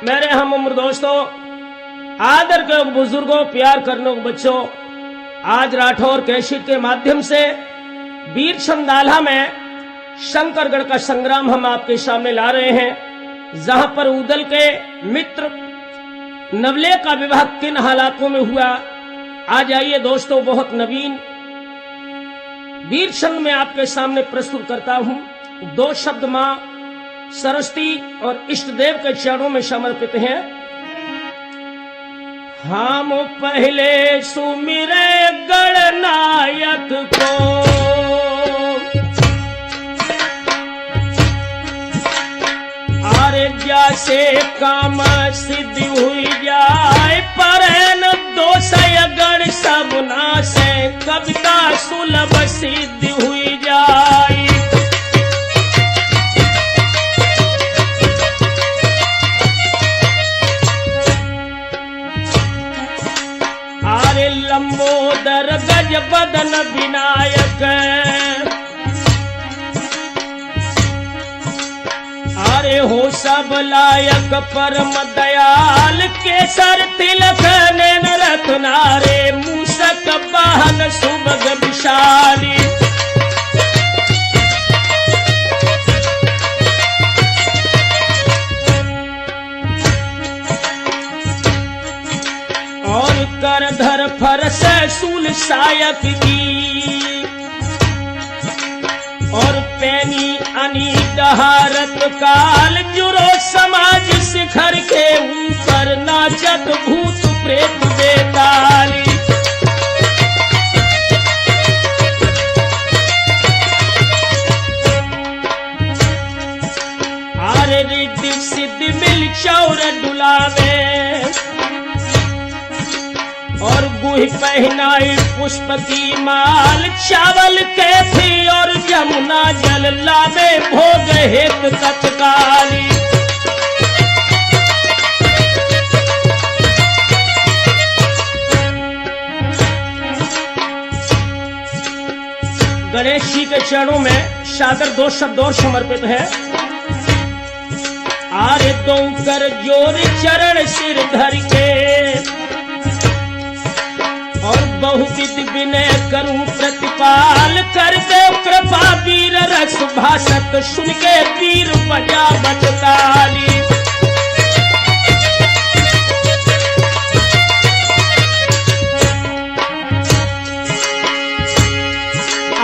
मेरे हम उम्र दोस्तों, आदर के बुजुर्गों, प्यार करने के बच्चों, आज राठौर कैसेट के माध्यम से वीर संदाला में शंकरगढ़ का संग्राम हम आपके सामने ला रहे हैं, जहां पर उदल के मित्र नवले का विवाह किन हालातों में हुआ। आज आइए दोस्तों, बहुत नवीन वीर संग में आपके सामने प्रस्तुत करता हूं। दो शब्द मां सरस्वती और इष्ट देव के चरणों में समर्पित हैं। हम पहले सुमिरे गणनायक को, अरे जैसे काम सिद्धि हुई जाए, पर दोषय गण सब नाशे, कविता सुलभ सिद्धि हुई जाए। अरे लंबोदर गज बदन विनायक, अरे हो सब लायक परम दयाल, केसर तिलक नैन रत्ना, रे मूसक वाहन सुभग विशाली। और करधर फरस सूल सायक की, और पैनी अनी दहारत काल, जुरो समाज शिखर के ऊपर, नाचत भूत प्रेत बेताली। अरे रिद्धि सिद्धि मिल चौर डुलावे, और गुहि पहनाई पुष्प की माल, चावल के थी और यमुना जल लावे, भोग हेत तत्काली। गणेश जी के चरणों में सादर दो शब्द और समर्पित है। आरे दो कर जोर चरण सिर धर के, और बहुविध विनय करूं प्रतिपाल, कर दे कृपा वीर रस भाषक, सुन के वीर बजावत ताली।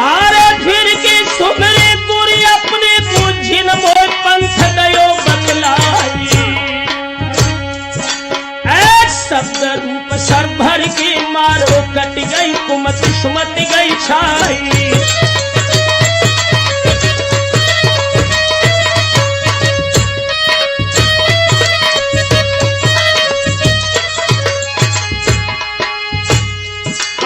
आरे फिर की सुमरे पूरी अपने बुझिन, मोर पंथ गयो बतलाई, शब्द रूप सर भर के मारो, कट गई कुमत सुमत गई छाई।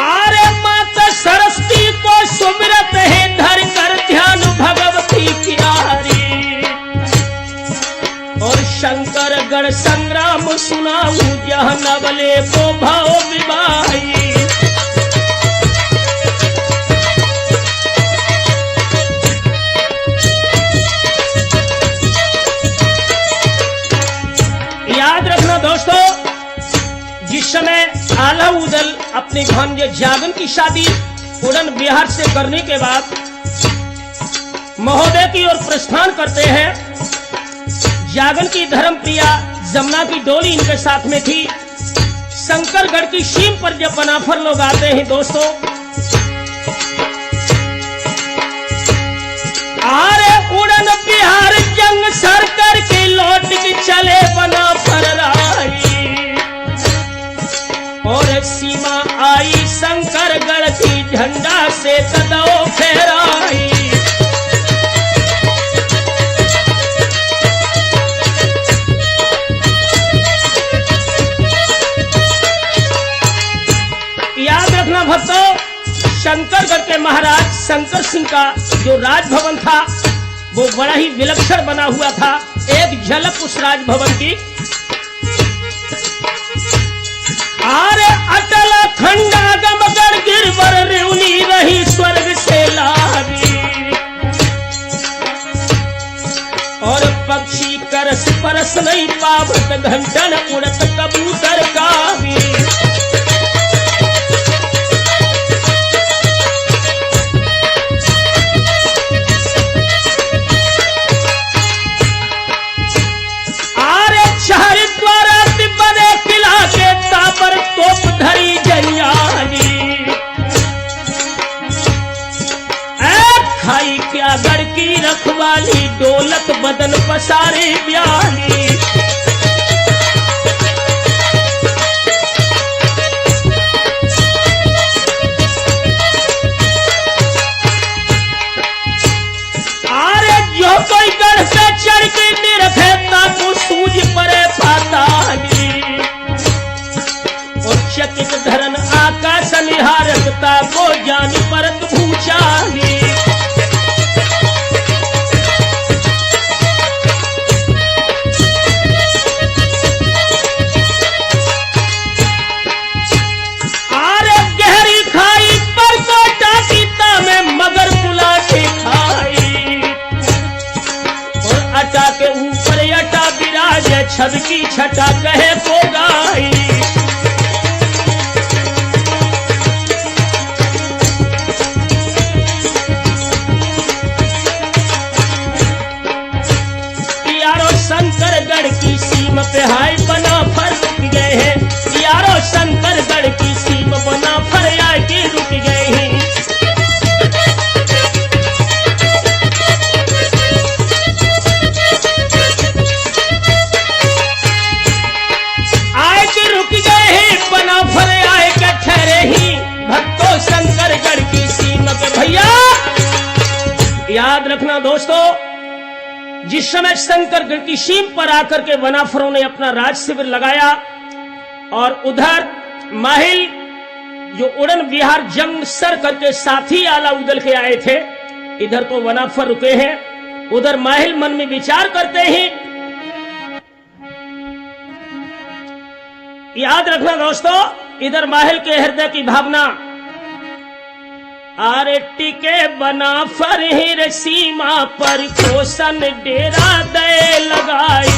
आरे माता सरस्वती को सुमिरत है, धर कर ध्यान भगवती की आरी, और शंकर गढ़ संग्राम सुनाऊं, जहाँ नवले को भाव विवाही। याद रखना दोस्तों, जिस समय आला उदल अपने भांजे जागन की शादी उड़न बिहार से करने के बाद महोदय की ओर प्रस्थान करते हैं, जागन की धर्म प्रिया जमुना की डोली इनके साथ में थी। शंकरगढ़ की सीम पर जब बनाफर लोग आते हैं दोस्तों, आरे उड़न बिहार जंग सर करके लौट के चले बनाफर राई, और सीमा आई शंकरगढ़ की झंडा से कदौ फहराई। भक्तों, शंकरगढ़ के महाराज शंकर सिंह का जो राजभवन था वो बड़ा ही विलक्षण बना हुआ था। एक झलक उस राजभवन की। आरे अटल खंडागम गढ़ गिरवर रेवनी रही स्वर्ग से लावी, और पक्षी करस परस नहीं पावत घंटन उड़त कबूतर का भी। आरे चार द्वारा बने किला के तापर तोप धरी जनियानी। खाई क्या गढ़ की रखवाली दौलत बदन पसारे ब्याली। आरे जो कोई गढ़ पे चढ़ के निरखे ताकू सूझ परे पाताली। और चकित धरन आकाश निहारकता को जान परत भूचाली। के ऊपर अटा विराज छद की छटा कहे को गाई। यारो शंकरगढ़ की सीम पे हाय बना फर रुक गए हैं। यारो शंकरगढ़ की सीम बना फर आके रुक गए हैं। शंकरगढ़ की सीमा के भैया याद रखना दोस्तों, जिस समय शंकरगढ़ की सीम पर आकर के वनाफरों ने अपना राज शिविर लगाया और उधर माहिल जो उड़न विहार जंग सर करके साथी आला उदल के आए थे, इधर तो वनाफर रुके हैं, उधर माहिल मन में विचार करते हैं। याद रखना दोस्तों, इधर माहिल के हृदय की भावना आरे टिके बना फरहिर सीमा पर कोसन डेरा दे लगाई।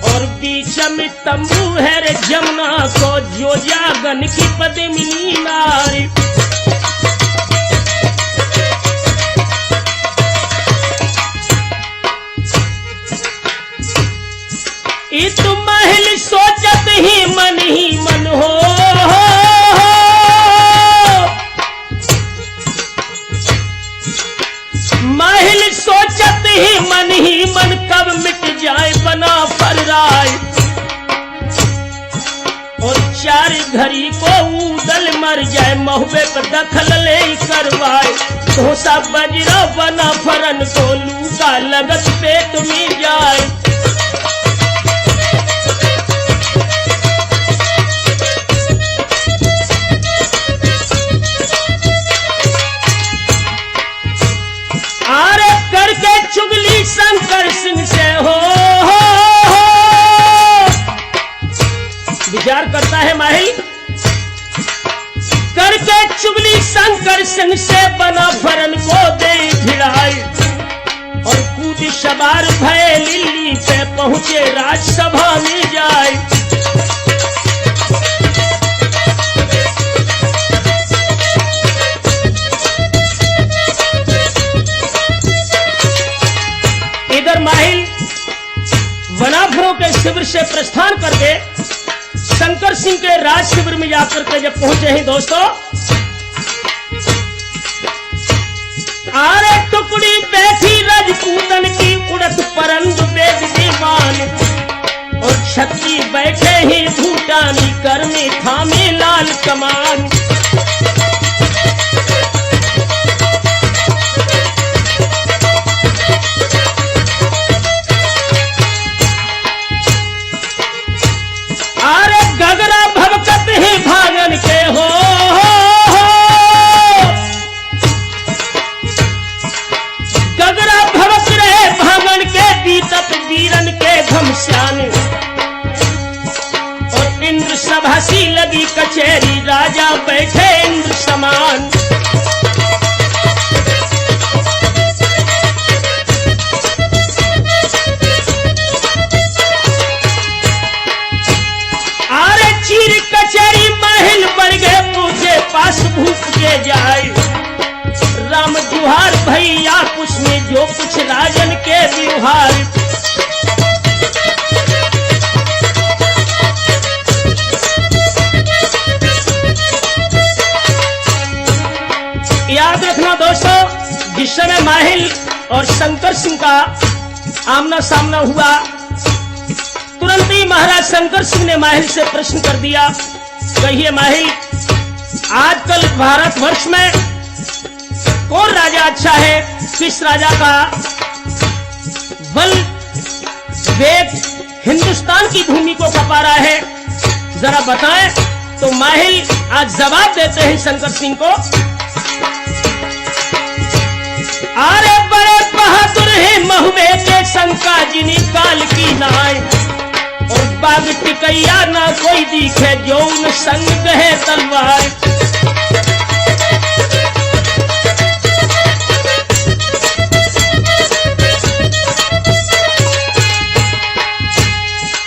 और बीच में तंबू है रे जमुना को जो जागन की पद्मिनी नारी। इस महल सोचत ही मन हो। महल सोचत ही मन कब मिट जाए बना फर राय। और चार घड़ी को उदल मर जाए महुबे पर दखल ले करवाए। धोसा बजरा बना फरन को लूका लगत पेट में जाए। चुगली शंकर सिंह से हो। विचार करता है माहिल, करके चुगली शंकर सिंह से बना फरन को दे भिड़ाई। और कूद सवार भय लिल्ली पे पहुंचे राजसभा में जाए। इधर माहिल वनाफरों के शिविर से प्रस्थान करके शंकर सिंह के राज शिविर में जाकर के जब पहुंचे हैं दोस्तों, आरे टुकड़ी बैठी राजपूतन की उड़त परंद वेद दीवान। और छत्ती बैठे ही भूटानी कर में थामे लाल कमान। गगरा भवकत ही भागन के हो। गगरा भवक रहे भागन के बीतत वीरन के घमश्यान। और इंद्र सभा सी लगी कचेरी राजा बैठे इंद्र समान। लिए जाए। राम जुहार भैया कुछ में जो कुछ राजन के व्यवहार। याद रखना दोस्तों, जिस समय माहिल और शंकर सिंह का आमना सामना हुआ, तुरंत ही महाराज शंकर सिंह ने माहिल से प्रश्न कर दिया, कहिए माहिल, आजकल भारतवर्ष में कौन राजा अच्छा है, किस राजा का बल वेग हिंदुस्तान की भूमि को कपा रहा है, जरा बताएं। तो माहिल आज जवाब देते हैं शंकर सिंह को, अरे बड़े बहादुर है महुए के शंका जिनी काल की नाय, और बाग टिकैया ना कोई दिखे जो उन संग है तलवार।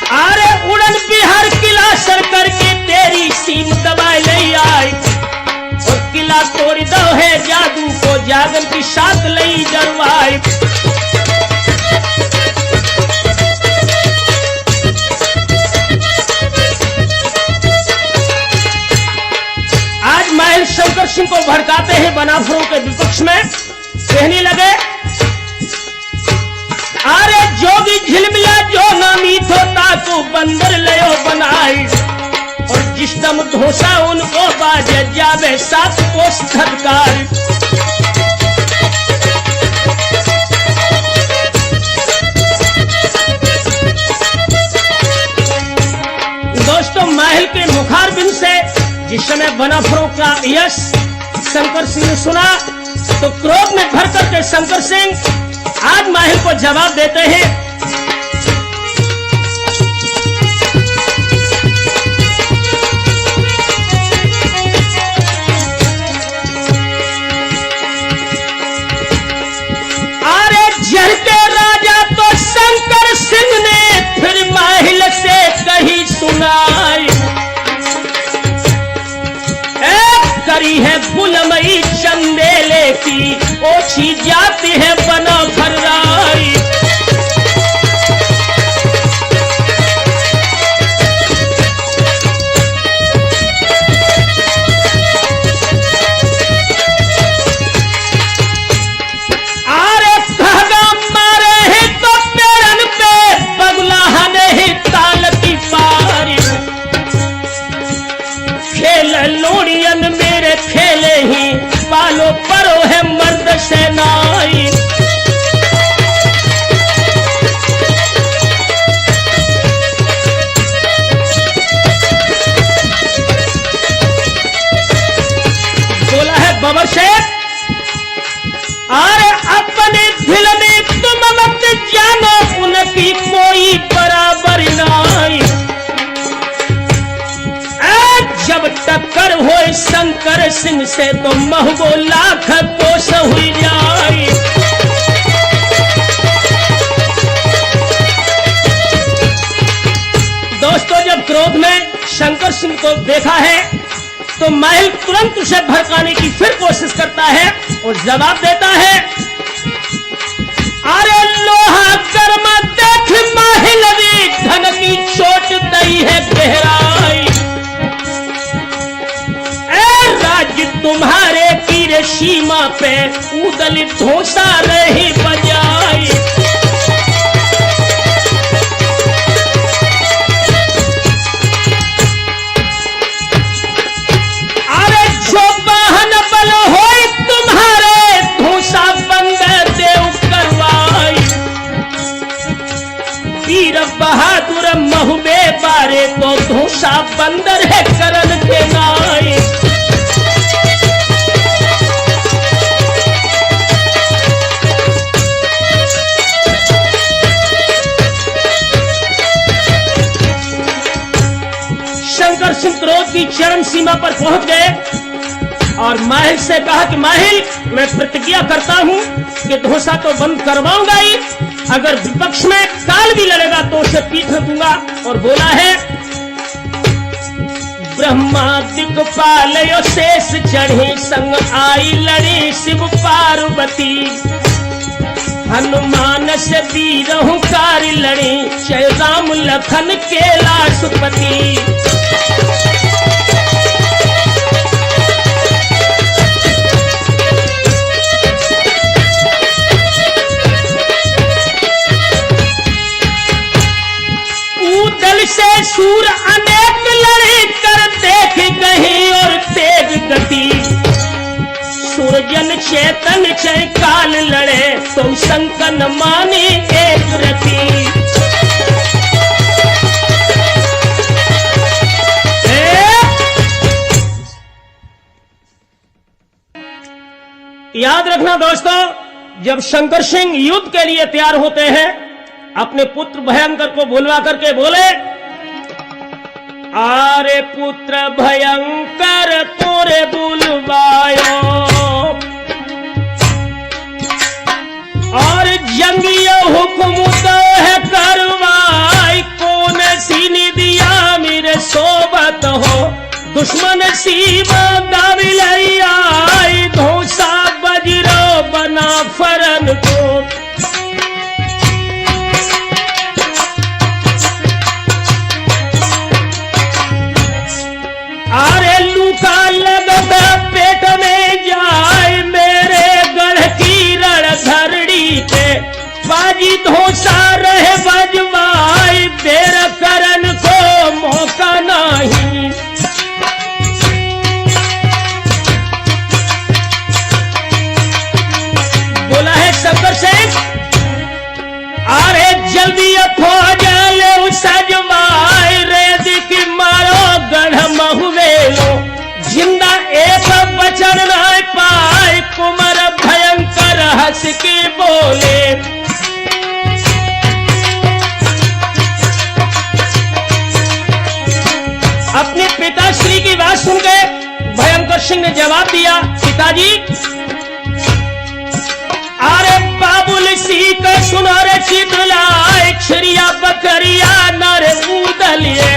अरे उड़न बिहार किला सर करके तेरी सीम दबाए ले आई, और किला तोड़ दो है जादू को जागन की साथ लई जरवाई। आज माहिल शंकर सिंह को भड़काते हैं बनाफरों के विपक्ष में, कहने लगे, अरे जोगी झिलमिला जो नामी थोता को बंदर लयो बनाई, और जिस दम धोसा उनको बाजे जावे सात कोस धरकार। दोस्तों, महल के मुखारबिन से जिस समय बनाफरों का यश शंकर सिंह ने सुना, तो क्रोध में भर करके शंकर सिंह आज महल को जवाब देते हैं, अरे जर के राजा तो शंकर सिंह ने फिर महल से कही सुनाई, करी है गुलमई चंदेले की ओछी जाती है बना फर्राई। अरे धागा मारे ही तो पैरन पे बगुला नहीं ताल की पारी, खेल लोड़ियन मेरे खेले ही पालो परो है मर्द सेनाई। बोला है बाबा शेख, अरे अपने दिल में तुम मत जानो उनकी कोई बराबर नहीं, जब टक्कर हो शंकर सिंह से तो महबो लाख कोस हुई जाए। दोस्तों, जब क्रोध में शंकर सिंह को देखा है तो महल तुरंत उसे भड़काने की फिर कोशिश करता है और जवाब देता है, अरे लोहा कर्म देख महल भी धन की चोट दई है गहराई, तुम्हारे तीर सीमा पे उदल धोसा रही बजाई। अरे जो बहन बल हो तुम्हारे धोसा बंद देव करवाई, वीर बहादुर महुबे बारे तो धोसा बंदर है करन के नाई। शंकर सिंह क्रोध की चरम सीमा पर पहुंच गए और माहिल से कहा कि माहिल, मैं प्रतिज्ञा करता हूं कि धोसा तो बंद करवाऊंगा ही, अगर विपक्ष में काल भी लड़ेगा तो उसे पीठ दूंगा। और बोला है, ब्रह्मा दिक्पाल यो शेष चढ़ी, संग आई लड़ी शिव पार्वती। हनुमान से वीर हुंकार लड़ी, जय राम लखन कैलाशपति। दल से सूर अनेक लड़े कर देख कहीं और तेज गति। सूरजन चेतन चय काल लड़े, तो संकन मानी एक रति। याद रखना दोस्तों, जब शंकर सिंह युद्ध के लिए तैयार होते हैं, अपने पुत्र भयंकर को बुलवा करके बोले, आरे पुत्र भयंकर तोरे बुलवायो, और जंगिया हुक्म तो है करवाई। कौन सी निदिया मेरे सोबत हो, दुश्मन सीमा दाविल आई। धोसा बजरो बना फरन को, अरे लूका लगता पेट में जाए, मेरे गढ़ की रण धरड़ी पे। बाजी धोसा रहे बजवाई, देर करन को मौका नहीं। बोला है शंकर सिंह, अरे जल्दी फौज ले सजवाई। रेद की मारो गढ़ महुवेलो, जिंदा एक बचन न पाए। कुमार भयंकर हंस के बोले, अपने पिताश्री की बात सुन के भयंकर सिंह ने जवाब दिया, पिताजी अरे बाबुल सी का सुनार चितलाए। छिड़िया बकरिया नर उदलिए,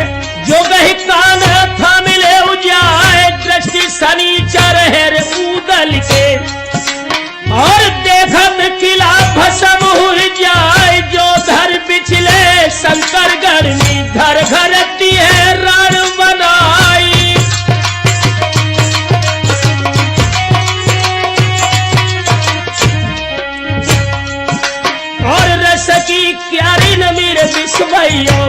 जो गही कान था मिले उजाए। दृष्टि शनिचर है उदल के, और देखत किला भस्म हो जाए। जो घर पिछले शंकर गर्मी, घर घर है रण बनाई। सकी क्यारी न मेरे विश्वयो,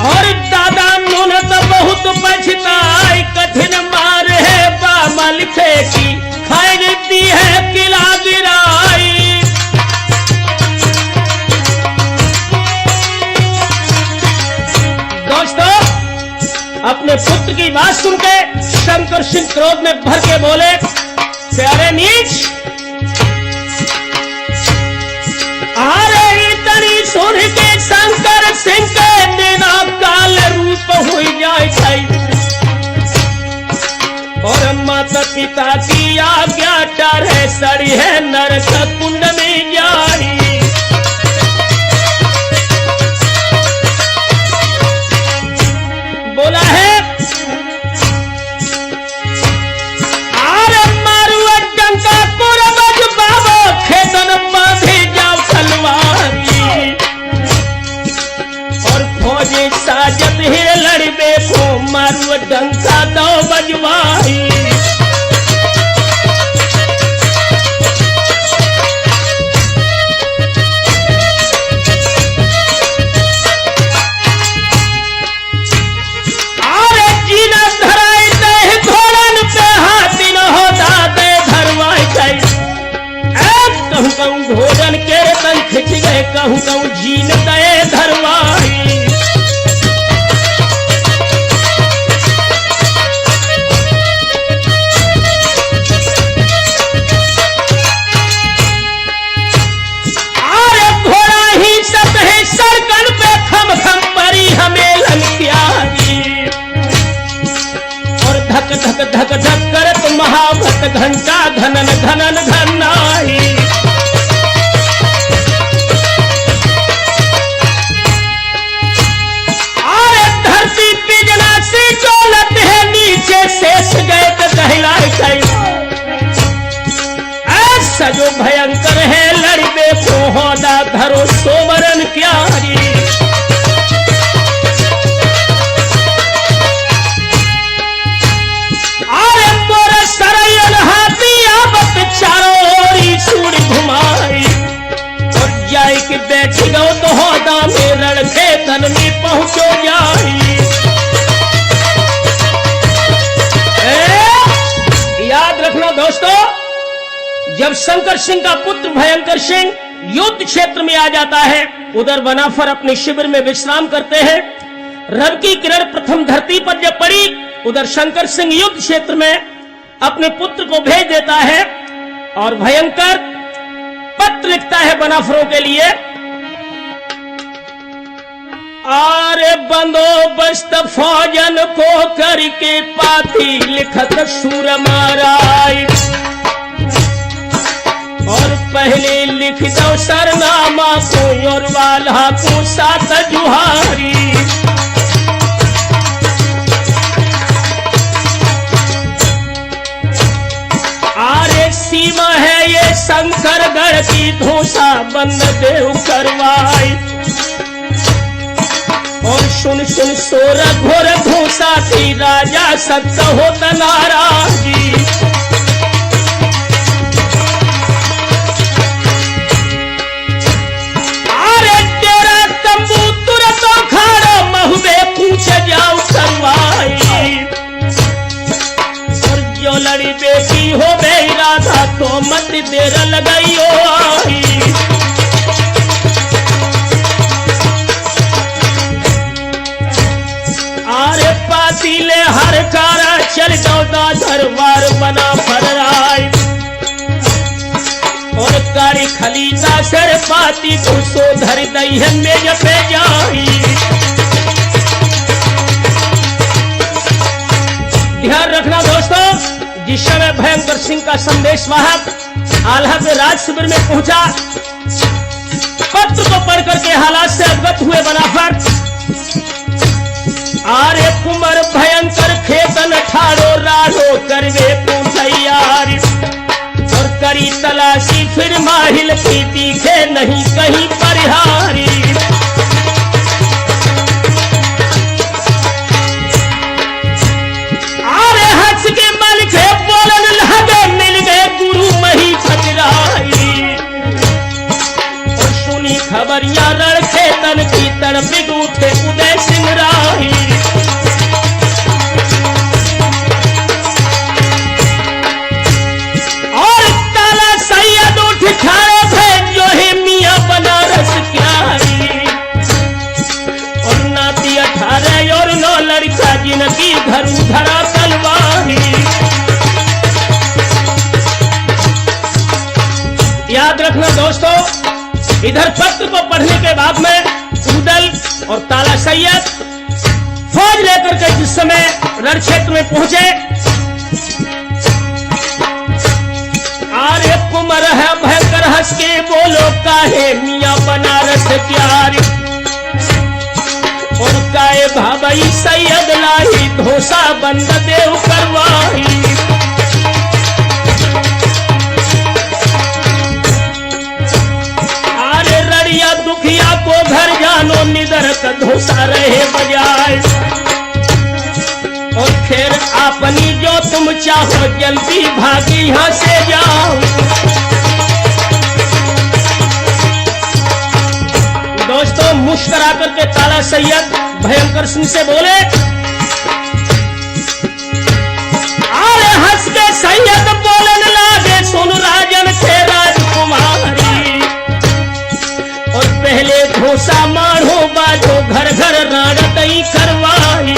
और दादा नून तो बहुत पछताई। कठिन मार है बामल खेती, खाई दी है किला गिराई। दोस्तों, अपने पुत्र की बात सुन के शंकर सिंह क्रोध में भर के बोले, प्यारे नीच, सुन के शंकर सिंह के देना काल रूप हो जाए। और माता पिता की आज्ञा टरे सड़ी है, नरक कुंड में जाई। बोला है, अरे मारू डंका पुरबज बाबा, खेतन बांधे जाओ तलवारी। फौजी साजत है लड़बे को, मारू डंका दो बजवाई। अरे जीना धराई दे घोड़न पे, हाथी न हो दादे धरवाई गई। कहूँ कहूँ घोड़न के तन खिंच गए, कहूँ कहूँ जीन दे धरवाई। धक धक धक करत महाभत घंटा घनन घनन घनाई। अरे धरती पिघला सी डोलत शेष गए तो कहलाए ऐसा जो भयंकर है लड़बे को होदा धरो सोवरन क्यारी। अरे मोर सरयन हाथी आवत चारों ओरी सूढ़ घुमाई और जाई कि बैठी गो तो होदा में रण खेतन में पहुंचो जाई। याद रखना दोस्तों, जब शंकर सिंह का पुत्र भयंकर सिंह युद्ध क्षेत्र में आ जाता है, उधर बनाफर अपने शिविर में विश्राम करते हैं। रव की किरण प्रथम धरती पर जब पड़ी, उधर शंकर सिंह युद्ध क्षेत्र में अपने पुत्र को भेज देता है और भयंकर पत्र लिखता है बनाफरों के लिए। आरे बंदोबस्त फौजन को करके पाती लिखत सूर महाराज और पहले लिख दो सरनामा को और वाला को सात जुहारी। आरे सीमा है ये शंकरगढ़ की धोसा बंद देव करवाई और सुन सुन सोर घोर घोसा थी राजा सत्य होता नाराजी। अरे तेरा तंबू तुरंत खाड़ो महुबे पूछ जाओ करवाई और जो लड़ी बेटी हो गई राधा तो मत देर लगाई आई। आरे पातीले हर कारा चल गौदा दरबार बना फराई और कारी खलीता सर पाती को सो धर दई है मेज पे जाई। ध्यान रखना दोस्तों, जिस समय भयंकर सिंह का संदेश वाहक आल्हा के राज शिविर में पहुंचा, पत्र को पढ़ करके हालात से अवगत हुए बनाफर आरे कुमर भयंकर खेतन ठाड़ो राड़ो करवे तैयारी और करी तलाशी फिर माहिल की दिखे नहीं कहीं परिहारी। आरे हंस के मन के बोलन लगे मिल गए गुरु मही खजराई और सुनी खबरियां रण खेतन की तड़पिग उठे उदय सिंह राही। और ताला सैयद उठ खड़े थे जो है मियां बनारस क्यारी और नाती 18 और 9 लड़का जिनकी घर धरा तलवारी। याद रखना दोस्तों, इधर पत्र को पढ़ने के बाद में उदल और ताला सैयद फौज लेकर के जिस समय रण क्षेत्र में पहुंचे, आरे कुमर है भयंकर हंस के बोलो काहे मियां बनारस क्यारी और काए भाई सैयद लाई धोसा बंद देव करवाई। आरे रड़िया दुखिया को घर जानो निदर का धोसा रहे बजाय और फिर अपनी जो तुम चाहो जल्दी भागी यहां से जाओ। दोस्तों मुस्कुरा करके ताला सैयद भयंकर सिंह से बोले, अरे हंस के सैयद बोलन लागे सुन राजन थे राजकुमारी और पहले घोसा मारो बाजो घर घर राणतई करवाई।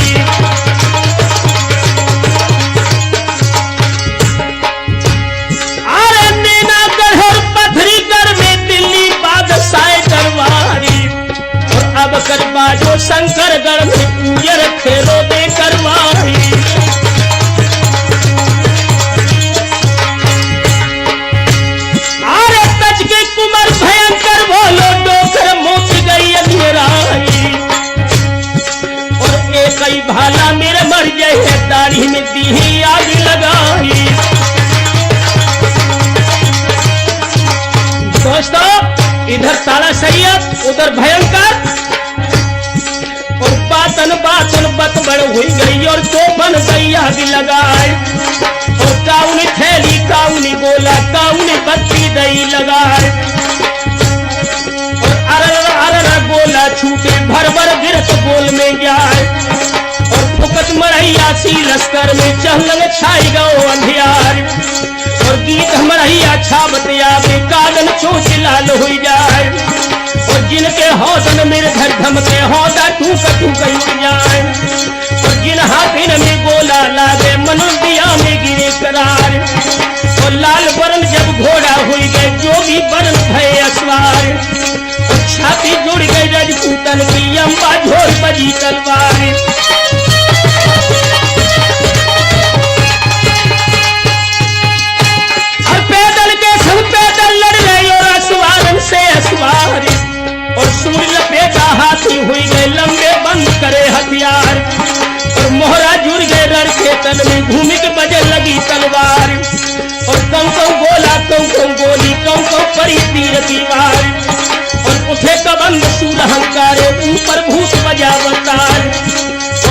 अरे मीना गढ़ पथरी कर में दिल्ली बादशाह करवारी और अब कर बाजो शंकरगढ़ में उजर खेलो दे करवाई। अरे तज के कुमार भयंकर बोलो डोकर मोच गई अंधेराई और एक कई भाला मेरे मर जाए दाढ़ी में दी आग लगाई। दोस्तों इधर ताला सैयद उधर भयंकर और बातन बत बड़ हुई गई और तो बन गई आग लगाए और काउनी थैली काउनी गोला काउनी बत्ती दई लगाए और अरर गोला छूटे भर भर गिरत गोल में जाए और फुकत मरैया सी लश्कर में चहलंग छाई गो अंधियार और गीत मरैया छाबत आवे कागन चोच लाल हो जाए और जिनके हौसन मेरे घर धमके हौदा टूक टूक उड़ जाए और जिन हाथिन में गोला लागे मनुष्या में गिरे करार और लाल वरण जब घोड़ा हुई गए जोगी वरण भय असवार और छाती जुड़ गई रजपूतन की अम्बा झोर बजी तलवार। और पैदल के संग पैदल लड़ गए और असवारन से असवार और सूर्य लपेटा हाथी हुई गए लंबे बंद करे हथियार और मोहरा जुड़ गए रण के तन में भूमि के बजे लगी तलवार और कौ गोली कौ परी तीर दीवार और उठे कबंद सूर हंकारे ऊपर भूत बजा अवतार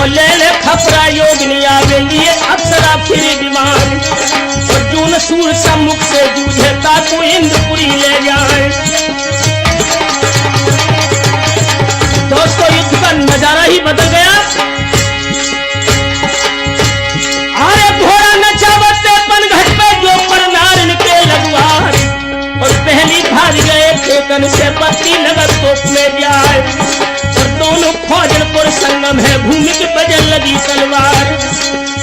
और ले ले खपरा योगनी आवे लिए अप्सरा फिर विमान और जून सूर सम्मुख से जूझे ताकू इंद्रपुरी ले जाए। दोस्तों युद्ध का नजारा ही बदल गया। अरे घोड़ा नचावते पनघट पे जो पर नारिन के लगवार और पहली भाग गए खेतन से पत्ती नगर तोप में जाए और दोनों फौजनपुर संगम है भूमि के बजल लगी तलवार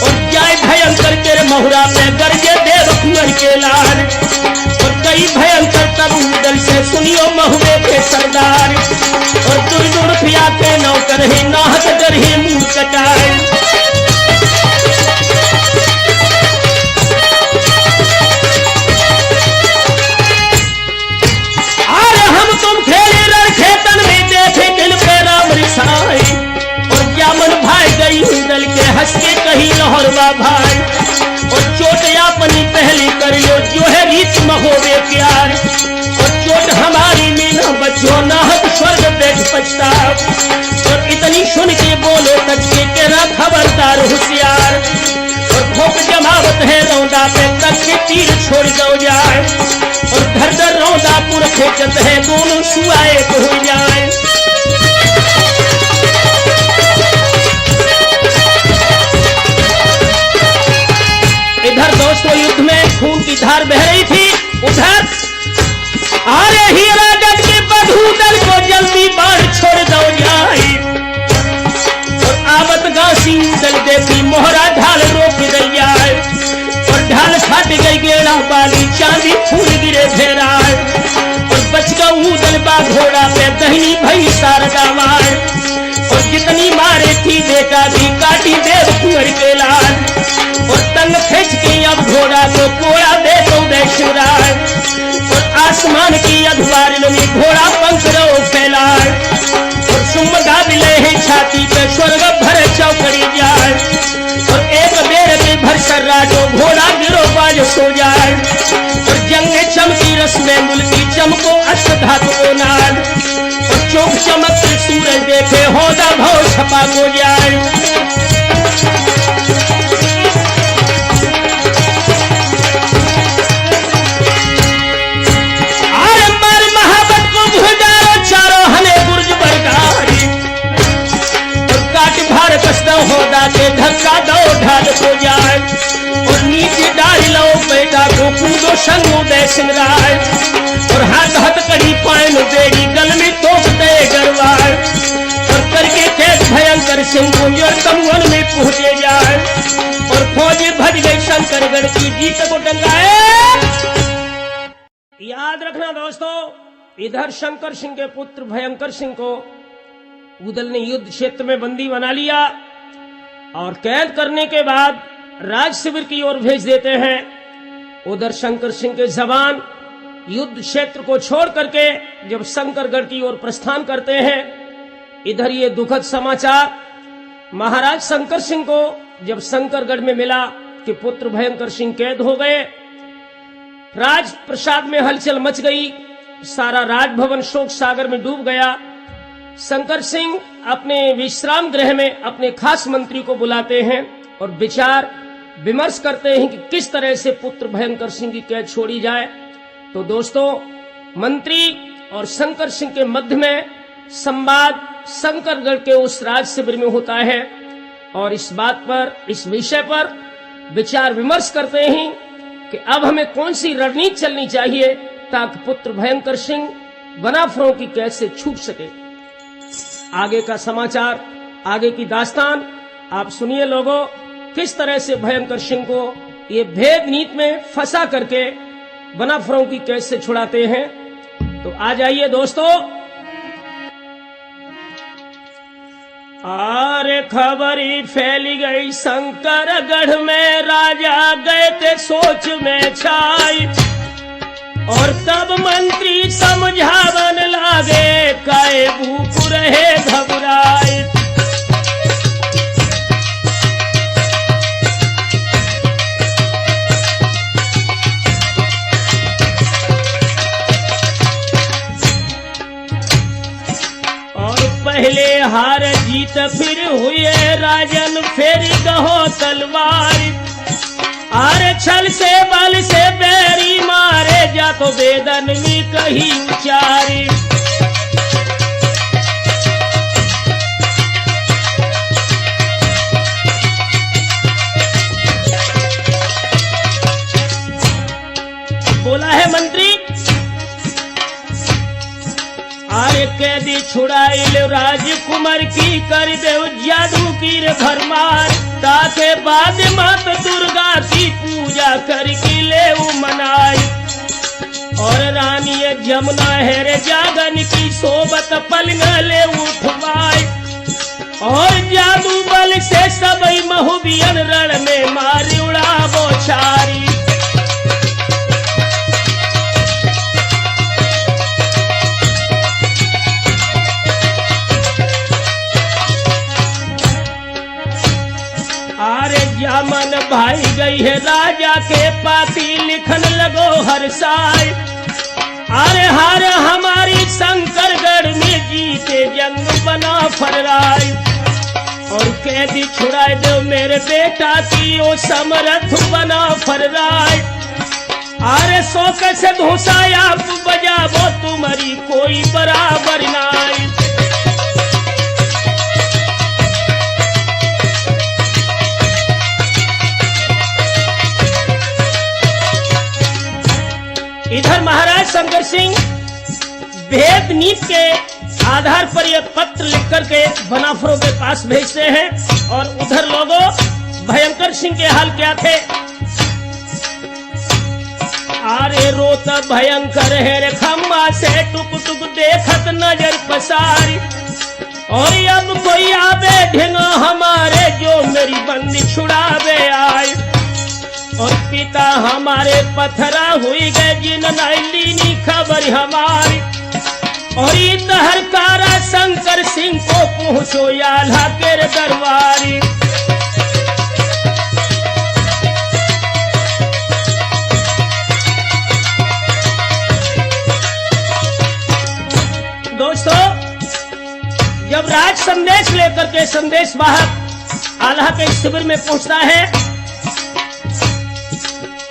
और जाए भयंकर के मोहरा पे गरजे देव कुंवर के लाल और कई भयंकर तब उदल से सुनियो महुए के सरदार और दुर्दुर पिया के नौकर ही नाहक कर ही मुंह कटाए। अरे हम तुम खेले रण खेतन में देखे दिल पे राम रिसाई और जामन भाई गई दल के हंस के कही लहरवा भाई और चोट अपनी पहली कर लो जो है रीत महोबे प्यार और चोट हमारी मीना बच्चों नाहक स्वर्ग बैठ पछताव और इतनी सुन के बोलो तजके के ना खबरदार होशियार और भोक जमावत है रौदा पे तक के तीर छोड़ दो जाए और धर धर रौदा पुर खेचत है दोनों सुआए हो जाए। इधर दोस्तों युद्ध में खून की धार बह रही थी उधर अरे हीरा गढ़ के बधू दल को जल्दी बाढ़ छोड़ दो जाए और आवत गांसी दल देखी मोहरा ढाल रोक दी जाए और ढाल फट गई गेड़ा वाली चांदी फूल गिरे फेराए और बच गौ दल बा घोड़ा पे दहनी भई शारदा मार और जितनी मारे थी बेटा भी काटी देव कुंवर के लाल और तंग खींच के अब घोड़ा को कोड़ा दे तो शिवराय और आसमान की अधवारिल में घोड़ा पंख रो फैलाए और सुमगा बिले है छाती पे स्वर्ग भरे चौकड़ी जाए और एक बेर के भर सर्रा जो घोड़ा गिरो बाज सो जाए और जंग चमकी रस में मुल्की चमको अष्ट धातु नाल और चौक चमक के सूरज देखे होदा भाव छपा को जाए। होदा के धक्का दो ढाल को जाए और नीचे डाल लो बेटा को कूदो संग उदय सिंगराय और हाथ हाथ कड़ी पायन बेड़ी गल में तोप दे गरवाए और करके कैद भयंकर सिंह और तमुअन में पहुंचे जाए और फौजी भज गई शंकरगढ़ की जीत को डंगाए। याद रखना दोस्तों इधर शंकर सिंह के पुत्र भयंकर सिंह को उदल ने युद्ध क्षेत्र में बंदी बना लिया और कैद करने के बाद राज शिविर की ओर भेज देते हैं। उधर शंकर सिंह के जवान युद्ध क्षेत्र को छोड़ करके जब शंकरगढ़ की ओर प्रस्थान करते हैं इधर ये दुखद समाचार महाराज शंकर सिंह को जब शंकरगढ़ में मिला कि पुत्र भयंकर सिंह कैद हो गए, राज प्रसाद में हलचल मच गई, सारा राजभवन शोक सागर में डूब गया। शंकर सिंह अपने विश्राम गृह में अपने खास मंत्री को बुलाते हैं और विचार विमर्श करते हैं कि किस तरह से पुत्र भयंकर सिंह की कैद छोड़ी जाए। तो दोस्तों, मंत्री और शंकर सिंह के मध्य में संवाद शंकरगढ़ के उस राज शिविर में होता है और इस बात पर, इस विषय पर विचार विमर्श करते हैं कि अब हमें कौन सी रणनीति चलनी चाहिए ताकि पुत्र भयंकर सिंह बनाफरों की कैद से छूट सके। आगे का समाचार, आगे की दास्तान आप सुनिए लोगों, किस तरह से भयंकर सिंह को ये भेद नीति में फंसा करके बनाफरों की कैद से छुड़ाते हैं। तो आ जाइए दोस्तों। अरे खबरी फैली गई शंकरगढ़ में, राजा गए थे सोच में छाई, और तब मंत्री समझावन लागे, काए भूख रहे घबराए। पहले हार जीत फिर हुए राजन, फेर गहो तलवार, आरे छल से बल से बैरी मारे, जा तो वेदन में कही उचारी। बोला है मंत्री, आरे कैदी छुड़ाइल राजकुमार की, कर दे जादू की रे भरमार, ताके बाद मात दुर्गा की पूजा करके ले मनाई। और रानी जमुना है रे जागन की, सोबत पलंग ले उठवाई, और जादू बल से सब महुबियन रण में मारी उड़ा बोछारी। जामन भाई गई है राजा के पाती, लिखन लगो हर साय, अरे हार हमारी शंकरगढ़ में जीते जंग बना फरराय। और कैदी छुड़ाए दो मेरे बेटा की, ओ समरथ बना फरराय, अरे शोक से धूसाया बजावो तुम्हारी कोई बराबर नाई। इधर महाराज शंकर सिंह भेद नीति के आधार पर यह पत्र लिख करके बनाफरों के पास भेजते हैं, और उधर लोगों भयंकर सिंह के हाल क्या थे। आरे रोत भयंकर है रे खम्बा से, टुक टुक देखत नजर पसारी, और अब कोई आवे ढिंगा हमारे, जो मेरी बंदी छुड़ावे आए। और पिता हमारे पथरा हुई गए, जिन लीनी खबर हमारी, और इधर कारा शंकर सिंह को पहुंचो याल्हा के दरबारी। दोस्तों, जब राज संदेश लेकर के संदेश वाहक आल्हा के शिविर में पहुंचता है,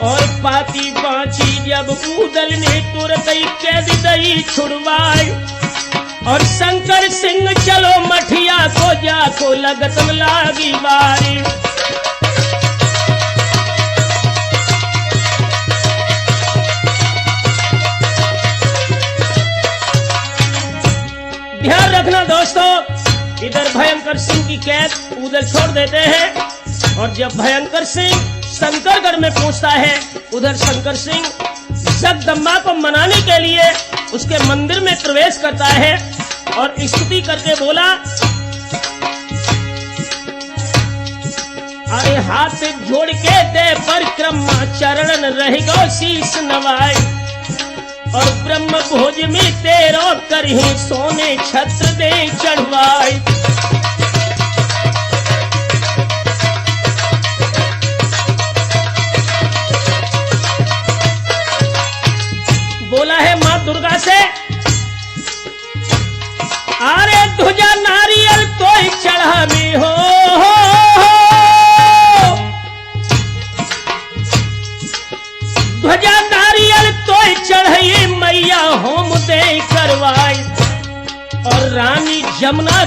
और पाती बाची जब उदल ने तुरंत कैद दई छुड़वाई, और शंकर सिंह चलो मठिया को जाको लगतन लागी बारी। ध्यान रखना दोस्तों, इधर भयंकर सिंह की कैद उधर छोड़ देते हैं, और जब भयंकर सिंह शंकरगढ़ में पहुंचता है, उधर शंकर सिंह जगदम्बा को मनाने के लिए उसके मंदिर में प्रवेश करता है और स्तुति करके बोला, अरे हाथ जोड़ के दे परिक्रमा, चरण रह गो शीश नवाई, और ब्रह्म भोज में तेरो करही, सोने छत्र दे चढ़वाई।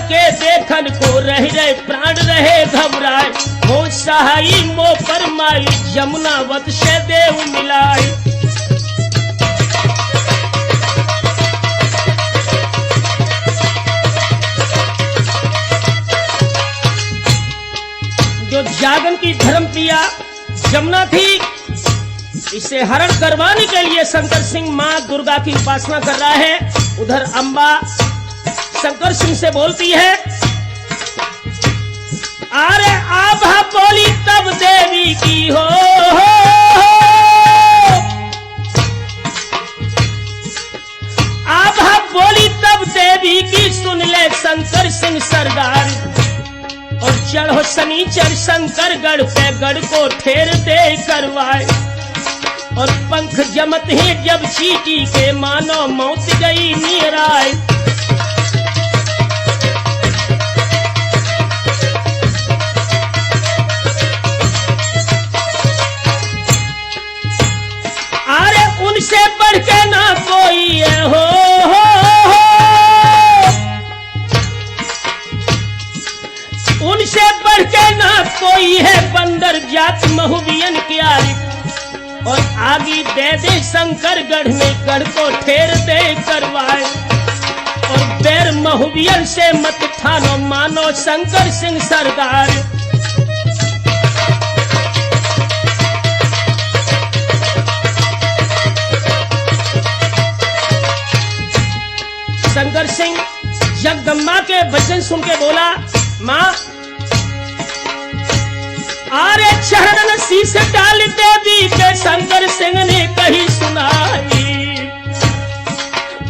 के देखन को रह रहे प्राण रहे घबराए, हो सहाई मो परमाई जमुना वत से देव मिलाए। जो जागन की धर्म प्रिया जमुना थी, इसे हरण करवाने के लिए शंकर सिंह मां दुर्गा की उपासना कर रहा है। उधर अंबा शंकर सिंह से बोलती है, अरे आभा बोली तब देवी की हो, आभा बोली तब देवी की सुन ले शंकर सिंह सरदार, और चढ़ो शनिचर शंकरगढ़ पे गढ़ को ठेर दे करवाए, और पंख जमत ही जब चीटी के मानो मौत गई नीराय। अरे उनसे बढ़ के ना कोई है हो, उनसे बढ़ के ना कोई है बंदर जात महुवियन की आरिफ, और आगे दे दे शंकरगढ़ में गढ़ को ठेर दे करवाए, और बैर महुवियन से मत ठानो मानो शंकर सिंह सरदार। शंकर सिंह जगदम्बा के वचन सुन के बोला, मां अरे चरण शीश डाल देवी के शंकर सिंह ने कही सुनाई,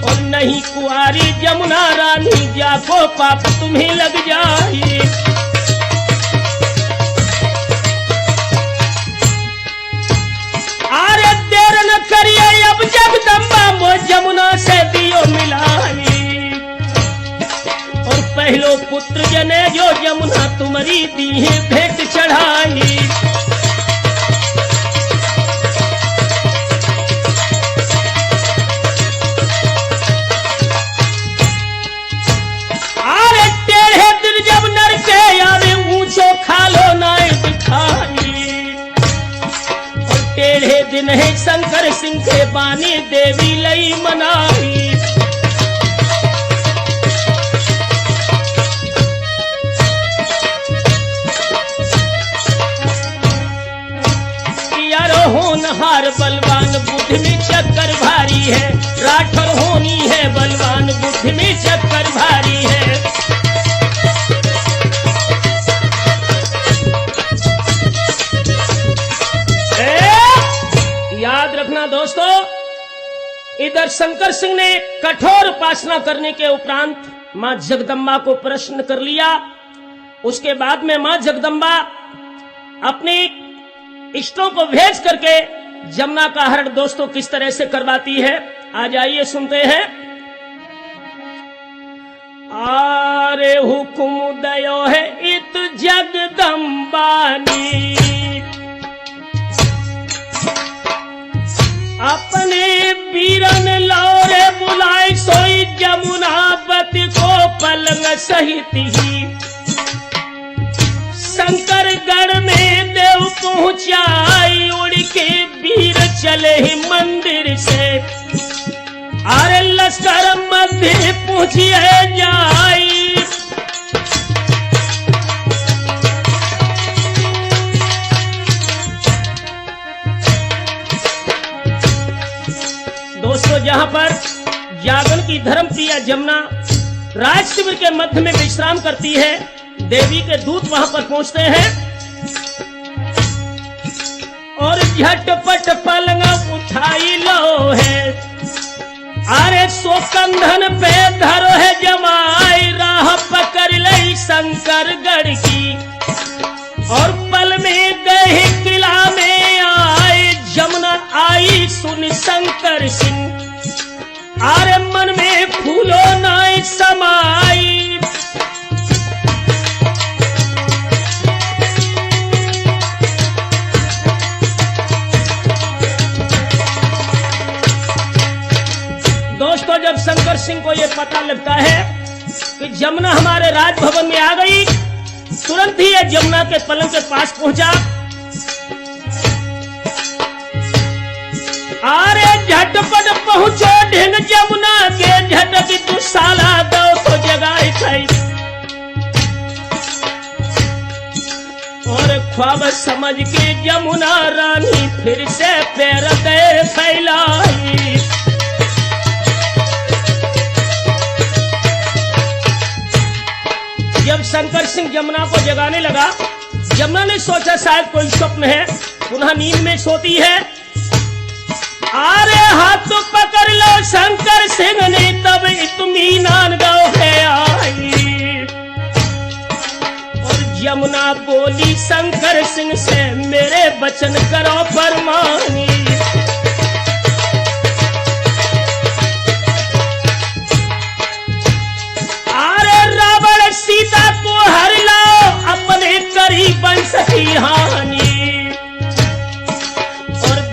और नहीं कुआरी जमुना रानी जाको पाप तुम्हें लग जाई। अरे देर न करिए अब जगदम्बा मो जमुना से दियो मिलाई, और पहलो पुत्र जने जो जमुना तुम्हारी दी है भेंट चढ़ाई। अरे टेढ़े दिन जब नर के यारे ऊंचो खालो नाय दिखाई, और टेढ़े दिन है शंकर सिंह के बानी देवी लई मनाई। होनहार बलवान बुद्धि में चक्कर भारी है, राठौर होनी है बलवान बुद्धि में चक्कर भारी है। याद रखना दोस्तों, इधर शंकर सिंह ने कठोर उपासना करने के उपरांत मां जगदम्बा को प्रश्न कर लिया। उसके बाद में मां जगदम्बा अपने इष्टों को भेज करके जमुना का हरण दोस्तों किस तरह से करवाती है, आज आइए सुनते हैं। आरे हुकुम दयो है इत जगदम्बानी, अपने वीरन लौरे बुलाए सोई जमुनापति को पलंग सहित ही, शंकरगढ़ में देव पहुंचाई उड़ के वीर चले ही मंदिर से, अरे लश्कर मध्य पहुंचिए जाई। दोस्तों, जहां पर जागन की धर्म प्रिया जमुना राज शिविर के मध्य में विश्राम करती है, देवी के दूत वहां पर पहुंचते हैं और झटपट पलंग उठाई लो है, अरे सो कंधन पे धरो है जमाई, राह पकड़ लई शंकरगढ़ की, और पल में गए किला में आए जमुना आई सुन शंकर सिंह, अरे मन में फूलो नाई समाई। दोस्तों, जब शंकर सिंह को यह पता लगता है कि जमुना हमारे राजभवन में आ गई। तुरंत ही ये जमुना के पलंग के पास पहुंचा। अरे झटपट पहुंचो ढिंग जमुना के, झटकी तू साला दो तो जगाई खाई। और ख्वाब समझ के जमुना रानी फिर से पैर दे फैलाई। जब शंकर सिंह जमुना को जगाने लगा, जमुना ने सोचा शायद कोई स्वप्न है, पुनः नींद में सोती है। अरे हाथ तो पकड़ लो शंकर सिंह ने, तब इत्मीनान गाँव है आई। और जमुना बोली शंकर सिंह से, मेरे वचन करो फरमानी। अरे रावण सीता को हर लाओ, अपने करीब बन सकी हानि।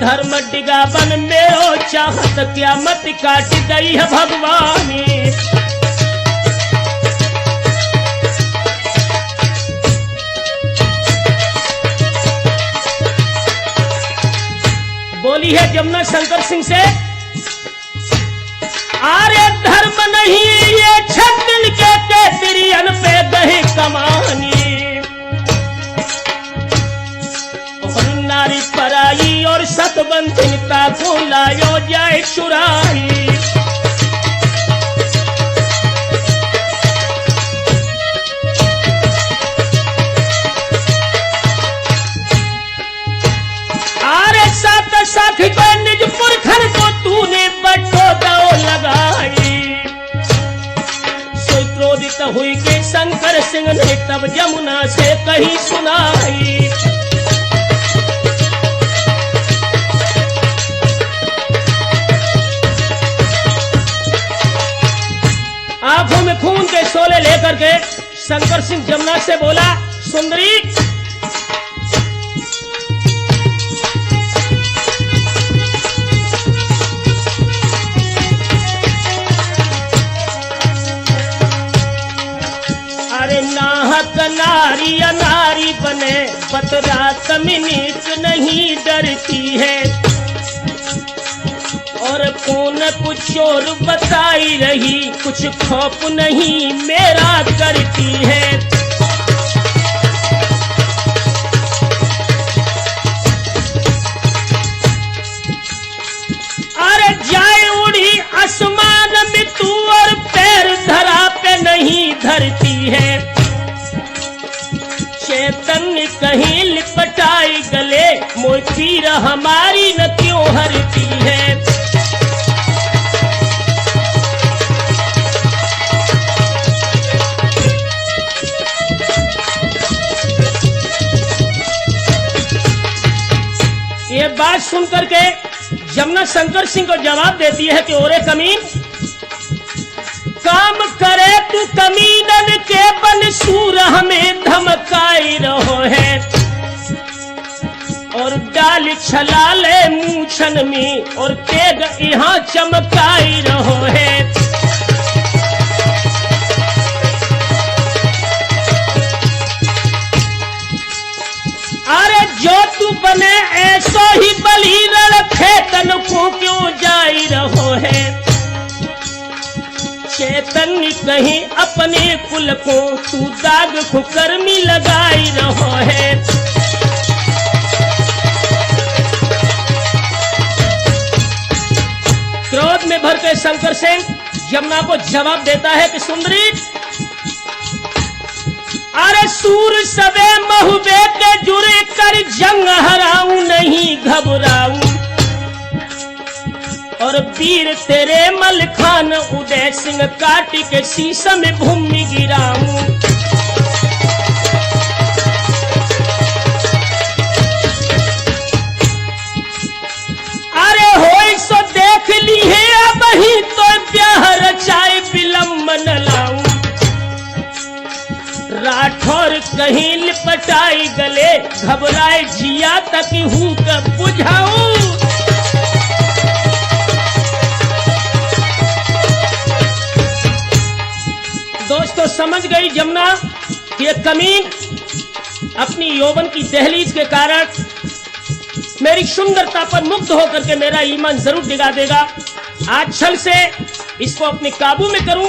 धर्म डिगा बन मेरो चाहत, क्या मत काट गई है भगवानी। बोली है जमुना शंकर सिंह से, आरे धर्म नहीं ये छत्तील के तिरियन पे गही कमानी। नारी पराई और सतबंधनता को लायो जाए चुराई। आरे सात साखी को निज पुरखन को तूने बटो दाव लगाई। सो क्रोधित हुई के शंकर सिंह ने तब जमुना से कही सुनाई। आंखों में खून के शोले लेकर के शंकर सिंह जमुना से बोला, सुंदरी अरे नाहक नारी अनारी बने, बतरा कमिनीक नहीं डरती है। और कौन कुछ और बताई रही, कुछ खौफ नहीं मेरा करती है। अरे जाए उड़ी आसमान में तू, और पैर धरा पे नहीं धरती है। चैतन्य कहीं लिपटाई गले, मोर पीर हमारी न क्यों हरती है। ये बात सुनकर के जमुना शंकर सिंह को जवाब देती है कि ओरे कमीन, काम करे तू कमीनन के बन सूर, हमें धमकाई रहो है। और डाल छलाले मूछन में, और तेग यहाँ चमकाई रहो है। अरे जो तू बने ऐसो ही बली रखे, तन को क्यों जाई रहो है। चैतन्य कहीं अपने कुल को तू दाग कुकर्मी लगाई रहो है। क्रोध में भर के शंकर सिंह जमुना को जवाब देता है कि सुंदरी, अरे सूर सबे महुबे के जुरे कर जंग हराऊं नहीं घबराऊं। और वीर तेरे मलखान उदय सिंह काट के शीशम में भूमि गिराऊं। अरे होई सो देख ली है अब ही तो ब्याह रचाए विलंब न लाऊं। राठौर कहीं लिपटाई गले, घबराए जिया तक हूं कब बुझाऊं। दोस्तों तो समझ गई जमुना कि ये कमीन अपनी यौवन की दहलीज के कारण मेरी सुंदरता पर मुग्ध होकर के मेरा ईमान जरूर डिगा देगा। आज छल से इसको अपने काबू में करूं।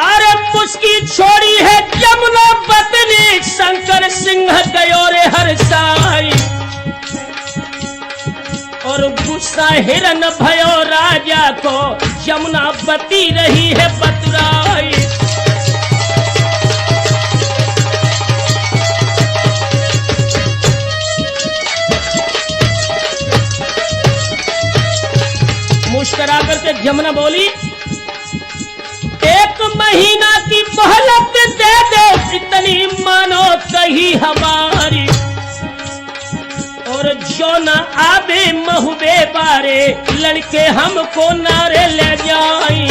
अरे मुस्की छोड़ी है जमुना पत्नी, शंकर सिंह गयो रे हर साई, और गुस्सा हिरन भयो राजा को, जमुना बती रही है बतुराई। मुस्कुरा करके जमुना बोली, 1 महीना की मोहलत दे दो, इतनी मानो कही हमारी, और जो न आवे महुबे बारे, लड़के हमको नारे ले जाई।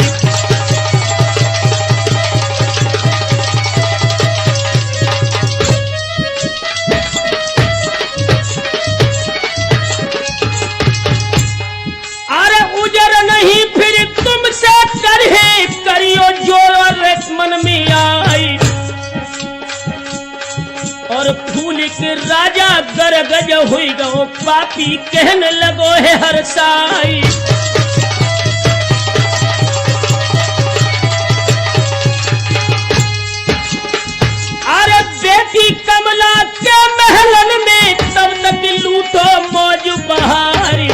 अरे उजर नहीं फिर तुमसे करहे, करियो जो मन में आई, और फूल के राजा गरगज हुई गो, पापी कहने लगो है हर साई। अरे बेटी कमला के महलन में तब तक लूटो मौज बहारी,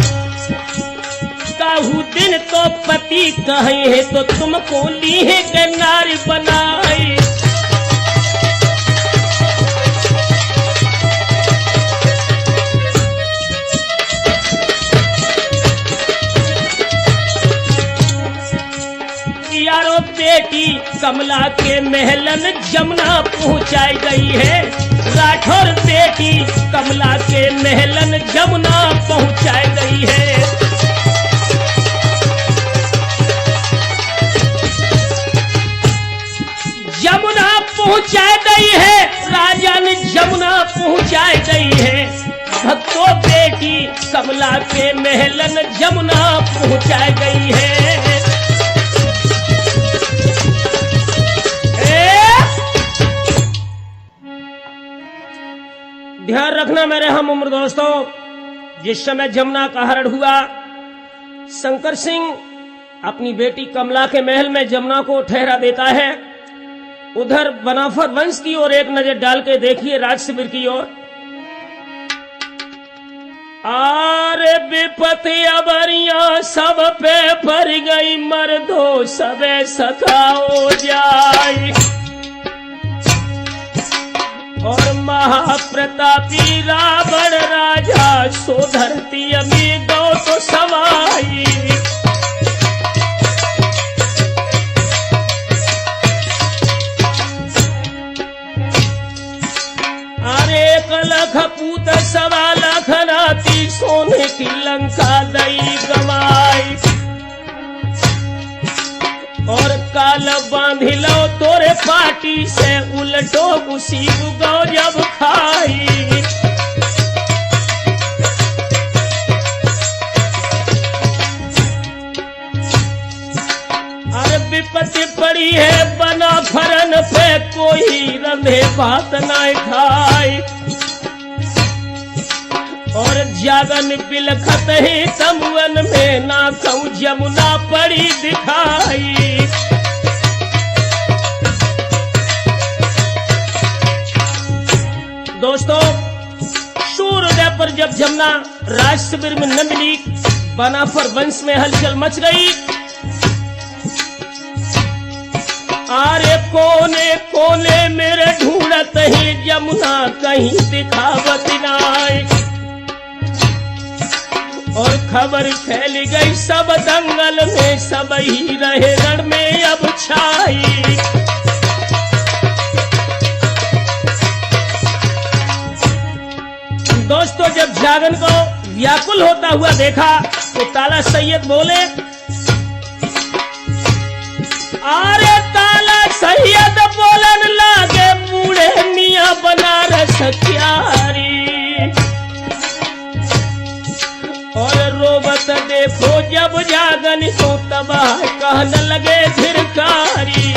काहू दिन तो पति कहे है तो तुमको ली है के नारी बनाई। यारो बेटी कमला के महलन जमुना पहुंचाई गई है, राठौर बेटी कमला के महलन जमुना पहुंचाई गई है। जमुना पहुंचाई गई है, राजा ने जमुना पहुंचाई गई है, भक्तों बेटी कमला के महलन जमुना पहुंचाई गई है। ध्यान रखना मेरे हम उम्र दोस्तों, जिस समय जमुना का हरण हुआ, शंकर सिंह अपनी बेटी कमला के महल में जमुना को ठहरा देता है। उधर बनाफर वंश की ओर एक नजर डाल के देखिए राज शिविर की ओर। आरे विपत्ति अबरिया सब पे भर गई, मर्दो सबे सताओ जाई, और महाप्रतापी रावण राजा सो धरती अमी गौ तो सवाई। अरे 1 लाख पूत 1.25 लाख नाती, सोने की लंका दई गवाई, और काल बांधिलो तोरे पाटी से, उलटो उसी गौ जब खाई। अरे विपत्ति पड़ी है बना फरन पे, कोई रंधे भात ना खाई, और जागन बिलखत ही तमुअन में, ना कहूं जमुना पड़ी दिखाई। दोस्तों, सूर्योदय पर जब जमुना राज शिविर में न मिली, बनाफर वंश में हलचल मच गई। अरे कोने कोने मेरे ढूंढत ही जमुना, कहीं दिखावत नाई, और खबर फैल गई सब दंगल में, सब ही रहे रण में अब छाई। दोस्तों, जब जागन को व्याकुल होता हुआ देखा तो ताला सैयद बोले, अरे ताला सैयद बोलन लागे, बूढ़े मियां बनारस क्यारी, और रोबत देखो जब जागन को तबाह कहने लगे धिरकारी।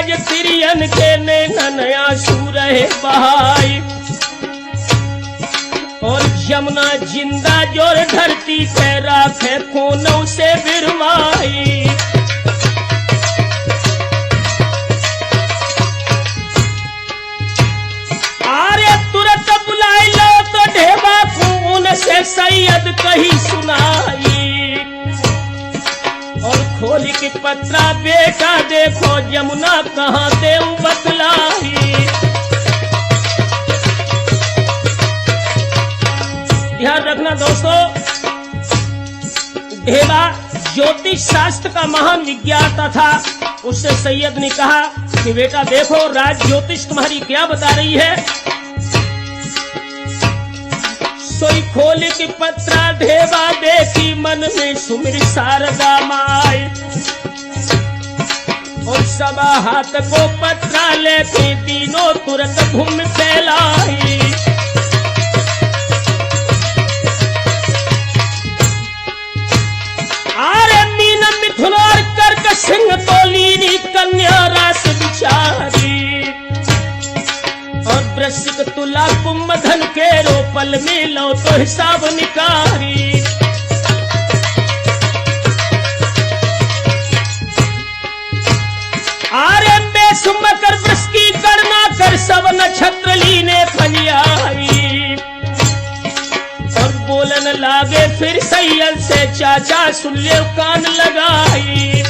तेज तिरियन के नैनन आंसू रहे बहाई। और जमुना जिंदा जोर धरती पे राखे खूनों से बिरमाई। आरे तुरंत बुलाई लो तो ढेबा खून से सैयद कही सुनाई। और खोल के पत्रा बेटा देखो जमुना कहाँ देव बतलाई। ध्यान रखना दोस्तों, ढेबा ज्योतिष शास्त्र का महान विज्ञाता था। उससे सैयद ने कहा कि बेटा देखो राज ज्योतिष तुम्हारी क्या बता रही है। सोई खोल के पत्रा ढेबा देखी मन में सुमिर शारदा माई। और सबा हाथ को पत्रा लेके तीनों तुरंत घूम फैलाई। आरे मीन मिथुन और कर्क सिंह तोलीनी कन्या रास बिचारी। और वृश्चिक तुला कुंभ धन के रोपल में लो तो हिसाब निकारी। आरे मेष मकर वृश्चिक करना कर सब नक्षत्र लीने फलियाई। और बोलन लागे फिर सैयद से चाचा सुन ले कान लगाई।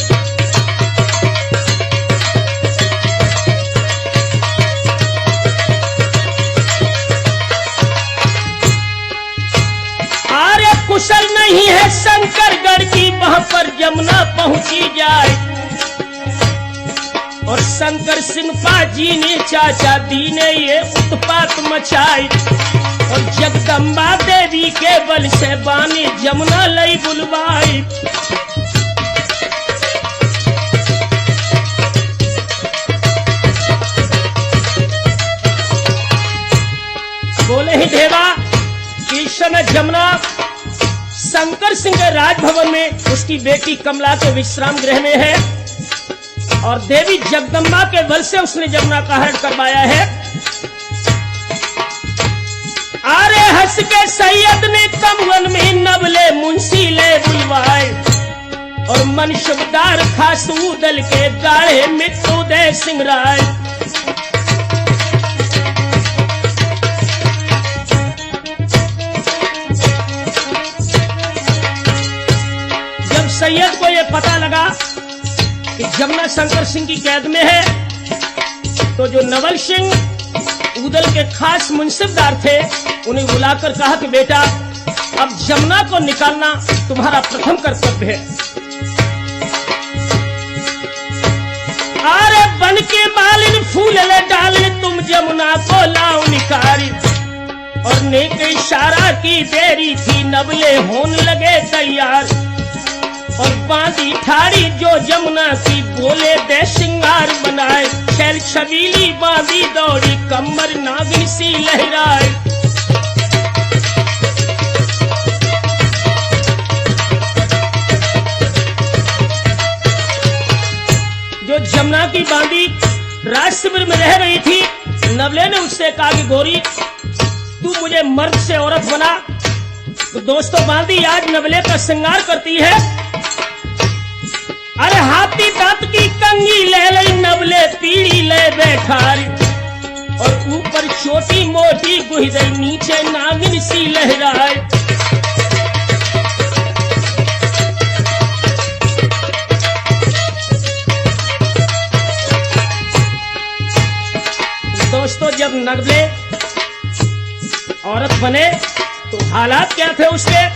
आरे कुशल नहीं है शंकरगढ़ की वहां पर जमुना पहुंची जाए। और शंकर सिंह पाजी ने चाचा दी ने ये उत्पात मचाई। और जगदम्बा देवी के बल से बानी जमुना लई बुलवाई। बोले ही ढेबा कि इस समय जमुना शंकर सिंह के राजभवन में उसकी बेटी कमला के विश्राम गृह में है। और देवी जगदम्बा के बल से उसने जमुना का हरण करवाया है। आरे हंस के सैयद ने तमगन में नवले मुंशी ले बुलवाए। और मन शुभदार खासू दल के गाढ़े मृत्युदय सिंह राय। जब सैयद को यह पता लगा कि जमुना शंकर सिंह की कैद में है, तो जो नवल सिंह उदल के खास मुंसिफदार थे उन्हें बुलाकर कहा कि बेटा अब जमुना को निकालना तुम्हारा प्रथम कर्तव्य है। आरे बन के मालिन फूल ले डालिन तुम जमुना को लाओ निकारी। और नेक इशारा की देरी थी नवले होन लगे तैयार। और बांधी ठाड़ी जो जमुना की बोले दे सिंगार बनाए। छैल छबीली बांधी दौड़ी कमर नागिन सी लहराए। जो जमुना की बांधी राज शिविर में रह रही थी, नवले ने उससे कहा कि गोरी तू मुझे मर्द से औरत बना। तो दोस्तों बांधी आज नवले का श्रृंगार करती है। अरे हाथी दांत की कंगी ले लई नवले पीड़ी ले बैठारी। और ऊपर छोटी मोटी गुहरी नीचे नागिन सी लहराए। दोस्तों जब नवले औरत बने तो हालात क्या थे उसके।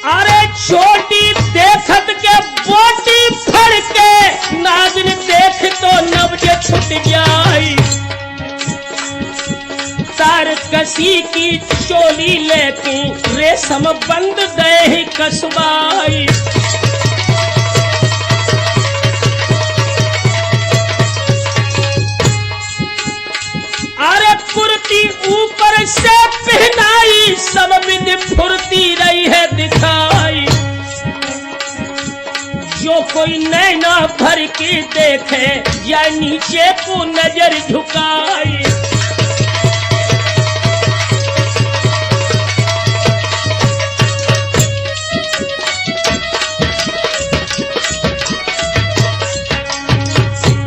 अरे छोटी देखत के बोटी फड़ के नागिन देख तो नब्ज छुट जाई। तार कसी की चोली लेके रेशम बंद दे कसबाई। अरे कुर्ती ऊपर से पहनाई सब विधि फुर्ती रही है दिखाई। जो कोई नैना भर के देखे या नीचे को नजर झुकाए।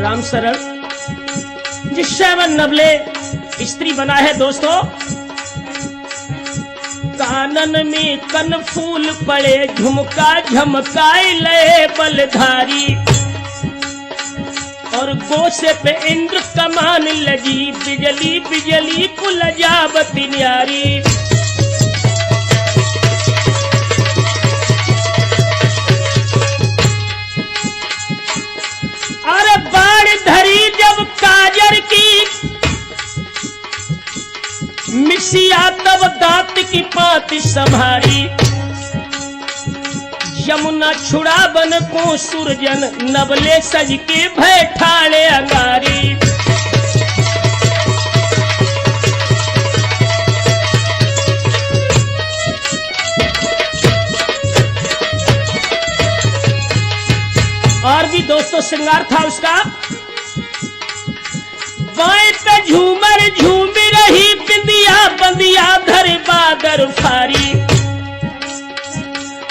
राम शरण जिससे वह नबले स्त्री बना है दोस्तों। कानन में कनफूल पड़े झुमका झमकाए लए बलधारी, और गोसे पे इंद्र कमान लगी बिजली बिजली को लजावती न्यारी। अरे बाण धरी जब काजर की मिसिया तब दांत की पात संभारी। यमुना छुड़ा बन को सुरजन नबले सज के भय ठाड़े अंगारी। और भी दोस्तों श्रृंगार था उसका। बाएं पे झूमर झूम रही बिंदिया बंदिया धर बादर फारी,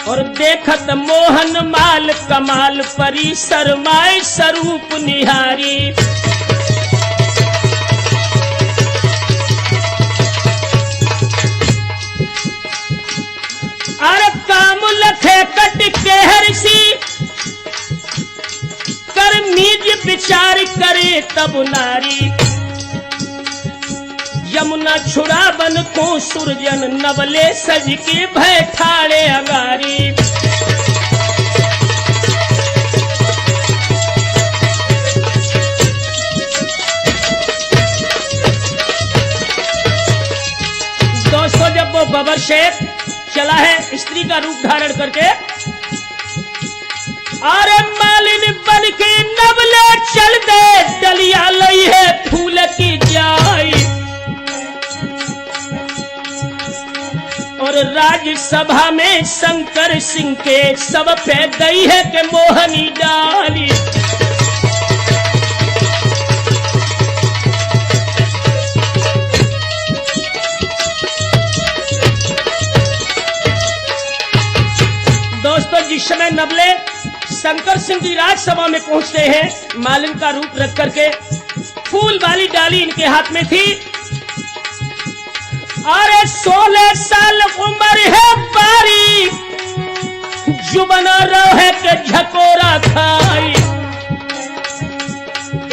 और देखत मोहन माल कमाल परी शरमाए स्वरूप निहारी। अरे काम लखे कट केहर सी कर नीज विचार करे तब नारी। यमुना छुड़ा बन को सुरजन नवले सज के भय ठाड़े अंगारी। दोस्तों जब वो बबर शेख चला है स्त्री का रूप धारण करके, अरे मालिन बन के नवले चल दे डलिया लई है फूल की जाई। और राज्यसभा में शंकर सिंह के सब पे गई है कि मोहनी डाली। दोस्तों जिस समय नवले शंकर सिंह की राजसभा में पहुंचते हैं, मालिन का रूप रख करके फूल वाली डाली इनके हाथ में थी। अरे 16 साल उम्र है बारी, जुबना रहे के झकोरा खाई।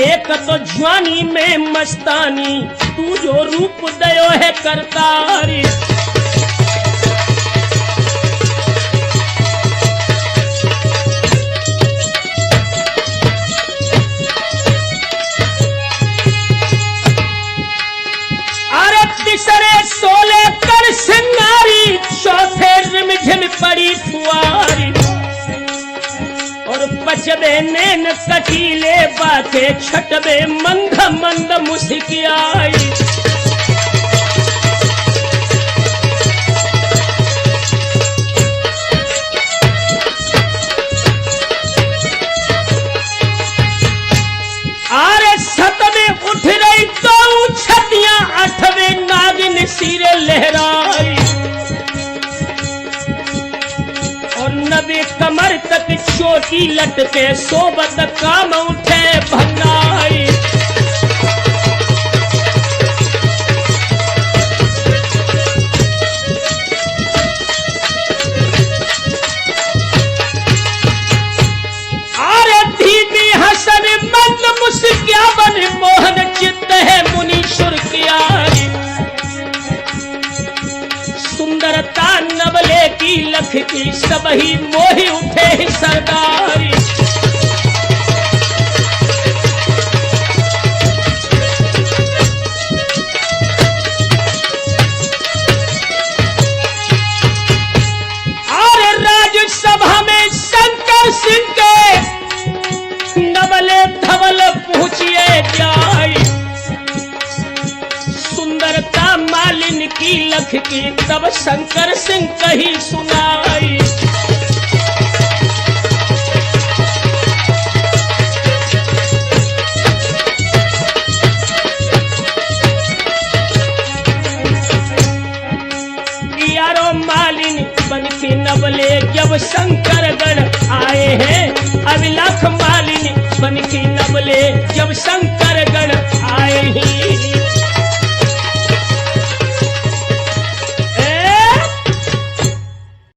एक तो जवानी में मस्तानी, तू जो रूप दयो है करतारी। तीसरे 16 कर सिंगारी, चौथे रिमझिम पड़ी फुआरी। और पचबे नैन कटीले बातें, छटबे मंद मंद मुस्कियाई। आरे सतवें उठ रही तो छतियां, आठवें नागिन सिरे लहराई। और 90 कमर तक चोटी लटके सोबत काम उठे भंगाई। आरे धीमी हसन मंद मुस्किया बन मोहन चित्त है मुनीश्वर कियारी। सुंदरता नवले की लख की सबही मोहि उठे सरदारी। और राज्यसभा में शंकर सिंह के नवले धवल पहुंचिए जाई। सुंदरता मालिन की लख की तब शंकर सिंह कही सुनाई। शंकर